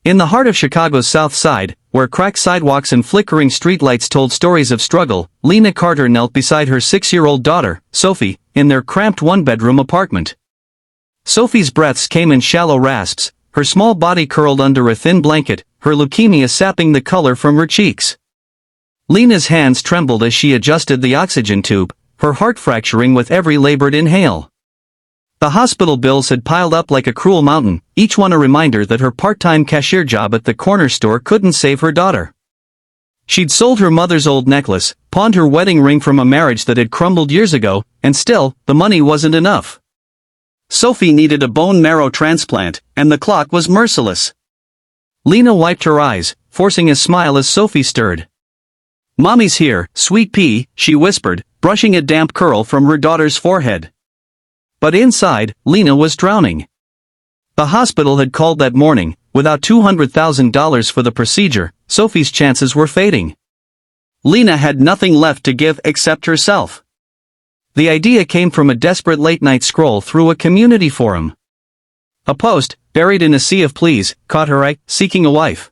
In the heart of Chicago's South Side, where cracked sidewalks and flickering streetlights told stories of struggle, Lena Carter knelt beside her 6-year-old daughter, Sophie, in their cramped one-bedroom apartment. Sophie's breaths came in shallow rasps, her small body curled under a thin blanket, her leukemia sapping the color from her cheeks. Lena's hands trembled as she adjusted the oxygen tube, her heart fracturing with every labored inhale. The hospital bills had piled up like a cruel mountain, each one a reminder that her part-time cashier job at the corner store couldn't save her daughter. She'd sold her mother's old necklace, pawned her wedding ring from a marriage that had crumbled years ago, and still, the money wasn't enough. Sophie needed a bone marrow transplant, and the clock was merciless. Lena wiped her eyes, forcing a smile as Sophie stirred. "Mommy's here, sweet pea," she whispered, brushing a damp curl from her daughter's forehead. But inside, Lena was drowning. The hospital had called that morning. Without $200,000 for the procedure, Sophie's chances were fading. Lena had nothing left to give except herself. The idea came from a desperate late-night scroll through a community forum. A post, buried in a sea of pleas, caught her eye, seeking a wife.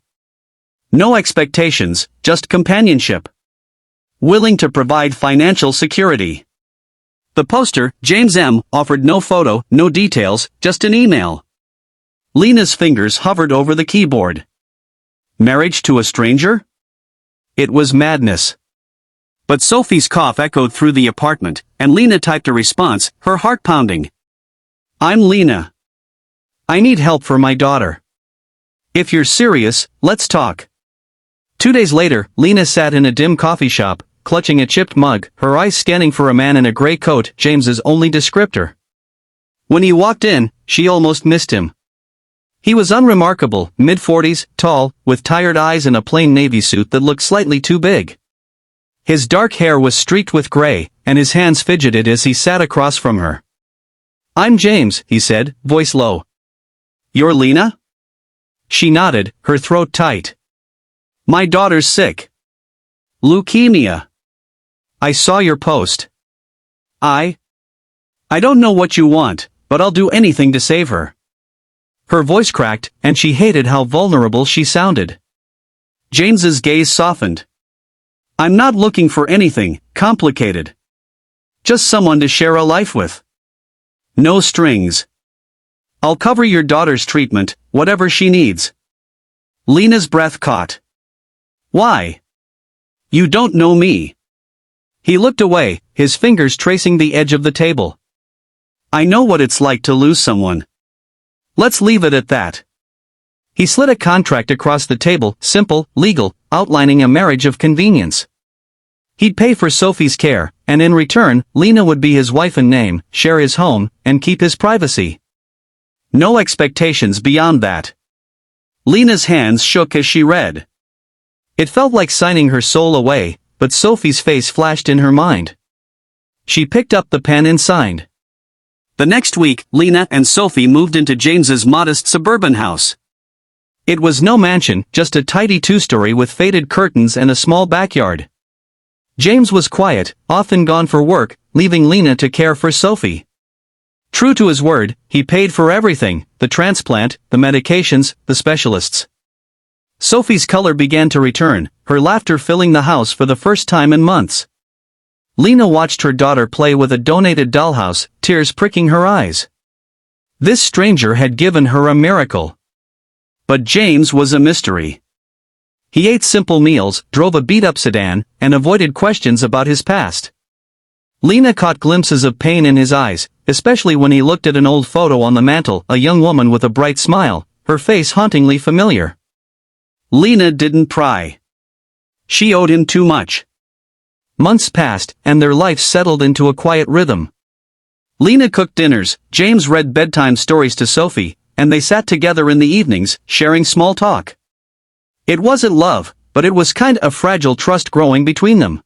No expectations, just companionship. Willing to provide financial security. The poster, James M., offered no photo, no details, just an email. Lena's fingers hovered over the keyboard. Marriage to a stranger? It was madness. But Sophie's cough echoed through the apartment, and Lena typed a response, her heart pounding. "I'm Lena. I need help for my daughter. If you're serious, let's talk." 2 days later, Lena sat in a dim coffee shop, clutching a chipped mug, her eyes scanning for a man in a gray coat, James's only descriptor. When he walked in, she almost missed him. He was unremarkable, mid-40s, tall, with tired eyes and a plain navy suit that looked slightly too big. His dark hair was streaked with gray, and his hands fidgeted as he sat across from her. "I'm James," he said, voice low. "You're Lena?" She nodded, her throat tight. "My daughter's sick. Leukemia. I saw your post. I don't know what you want, but I'll do anything to save her." Her voice cracked, and she hated how vulnerable she sounded. James's gaze softened. "I'm not looking for anything complicated. Just someone to share a life with. No strings. I'll cover your daughter's treatment, whatever she needs." Lena's breath caught. "Why? You don't know me." He looked away, his fingers tracing the edge of the table. "I know what it's like to lose someone. Let's leave it at that." He slid a contract across the table, simple, legal, outlining a marriage of convenience. He'd pay for Sophie's care, and in return, Lena would be his wife in name, share his home, and keep his privacy. No expectations beyond that. Lena's hands shook as she read. It felt like signing her soul away, but Sophie's face flashed in her mind. She picked up the pen and signed. The next week, Lena and Sophie moved into James's modest suburban house. It was no mansion, just a tidy two-story with faded curtains and a small backyard. James was quiet, often gone for work, leaving Lena to care for Sophie. True to his word, he paid for everything, the transplant, the medications, the specialists. Sophie's color began to return, her laughter filling the house for the first time in months. Lena watched her daughter play with a donated dollhouse, tears pricking her eyes. This stranger had given her a miracle. But James was a mystery. He ate simple meals, drove a beat-up sedan, and avoided questions about his past. Lena caught glimpses of pain in his eyes, especially when he looked at an old photo on the mantel, a young woman with a bright smile, her face hauntingly familiar. Lena didn't pry. She owed him too much. Months passed, and their life settled into a quiet rhythm. Lena cooked dinners, James read bedtime stories to Sophie, and they sat together in the evenings, sharing small talk. It wasn't love, but it was kind of fragile trust growing between them.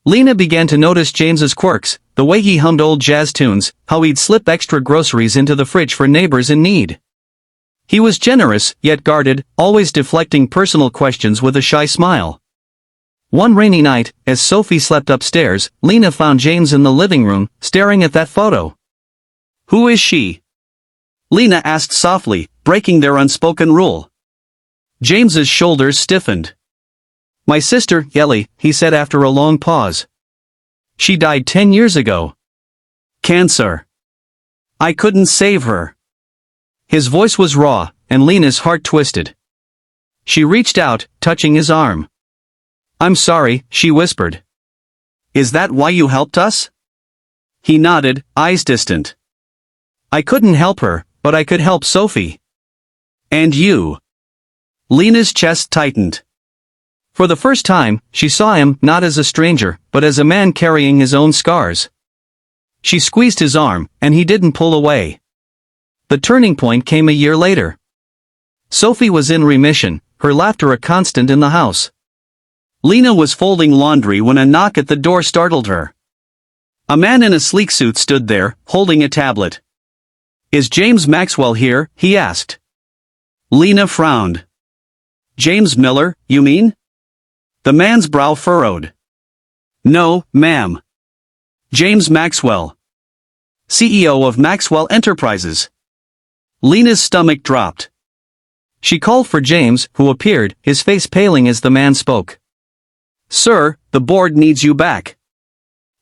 Lena began to notice James's quirks, the way he hummed old jazz tunes, how he'd slip extra groceries into the fridge for neighbors in need. He was generous, yet guarded, always deflecting personal questions with a shy smile. One rainy night, as Sophie slept upstairs, Lena found James in the living room, staring at that photo. "Who is she?" Lena asked softly, breaking their unspoken rule. James's shoulders stiffened. My sister, Ellie, he said after a long pause. She died 10 years ago. Cancer. I couldn't save her. His voice was raw, and Lena's heart twisted. She reached out, touching his arm. I'm sorry, she whispered. Is that why you helped us? He nodded, eyes distant. I couldn't help her, but I could help Sophie. And you. Lena's chest tightened. For the first time, she saw him not as a stranger, but as a man carrying his own scars. She squeezed his arm, and he didn't pull away. The turning point came a year later. Sophie was in remission, her laughter a constant in the house. Lena was folding laundry when a knock at the door startled her. A man in a sleek suit stood there, holding a tablet. Is James Maxwell here? He asked. Lena frowned. James Miller, you mean? The man's brow furrowed. No, ma'am. James Maxwell. CEO of Maxwell Enterprises. Lena's stomach dropped. She called for James, who appeared, his face paling as the man spoke. Sir, the board needs you back.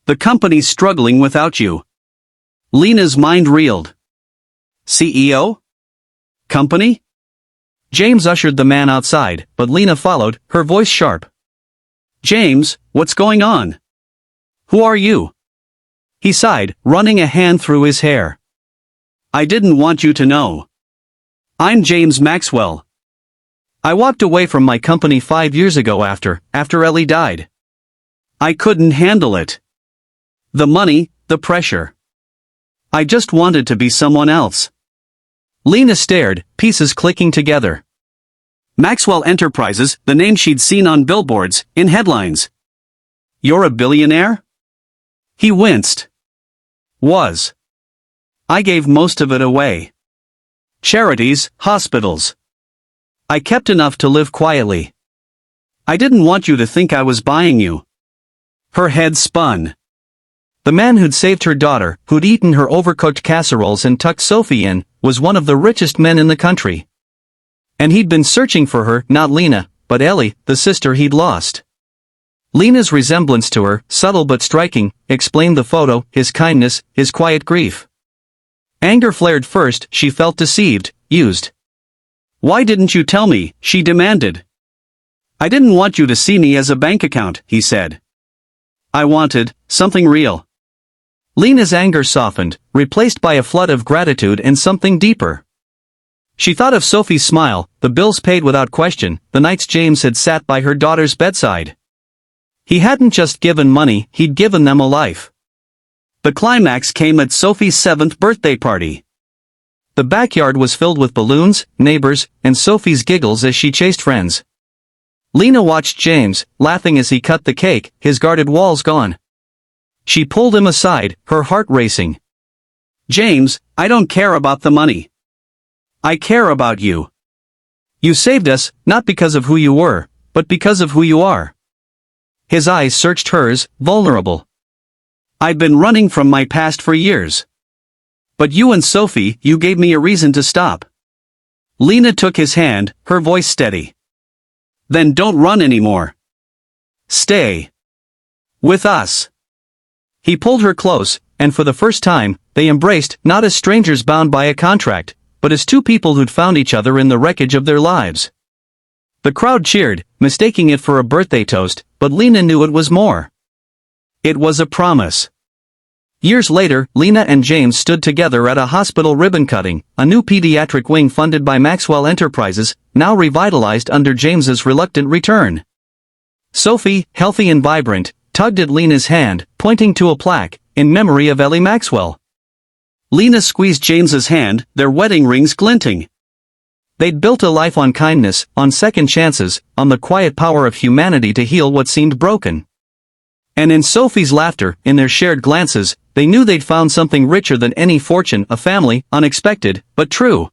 The company's struggling without you. Lena's mind reeled. CEO? Company? James ushered the man outside, but Lena followed, her voice sharp. James, what's going on? Who are you? He sighed, running a hand through his hair. I didn't want you to know. I'm James Maxwell. I walked away from my company 5 years ago after Ellie died. I couldn't handle it. The money, the pressure. I just wanted to be someone else. Lena stared, pieces clicking together. Maxwell Enterprises, the name she'd seen on billboards, in headlines. You're a billionaire? He winced. Was. I gave most of it away. Charities, hospitals. I kept enough to live quietly. I didn't want you to think I was buying you. Her head spun. The man who'd saved her daughter, who'd eaten her overcooked casseroles and tucked Sophie in, was one of the richest men in the country. And he'd been searching for her, not Lena, but Ellie, the sister he'd lost. Lena's resemblance to her, subtle but striking, explained the photo, his kindness, his quiet grief. Anger flared first, she felt deceived, used. Why didn't you tell me? She demanded. I didn't want you to see me as a bank account, he said. I wanted something real. Lena's anger softened, replaced by a flood of gratitude and something deeper. She thought of Sophie's smile, the bills paid without question, the nights James had sat by her daughter's bedside. He hadn't just given money, he'd given them a life. The climax came at Sophie's 7th birthday party. The backyard was filled with balloons, neighbors, and Sophie's giggles as she chased friends. Lena watched James, laughing as he cut the cake, his guarded walls gone. She pulled him aside, her heart racing. James, I don't care about the money. I care about you. You saved us, not because of who you were, but because of who you are. His eyes searched hers, vulnerable. I've been running from my past for years. But you and Sophie, you gave me a reason to stop. Lena took his hand, her voice steady. Then don't run anymore. Stay. With us. He pulled her close, and for the first time, they embraced, not as strangers bound by a contract, but as two people who'd found each other in the wreckage of their lives. The crowd cheered, mistaking it for a birthday toast, but Lena knew it was more. It was a promise. Years later, Lena and James stood together at a hospital ribbon cutting, a new pediatric wing funded by Maxwell Enterprises, now revitalized under James's reluctant return. Sophie, healthy and vibrant, tugged at Lena's hand, pointing to a plaque, in memory of Ellie Maxwell. Lena squeezed James's hand, their wedding rings glinting. They'd built a life on kindness, on second chances, on the quiet power of humanity to heal what seemed broken. And in Sophie's laughter, in their shared glances, they knew they'd found something richer than any fortune, a family, unexpected, but true.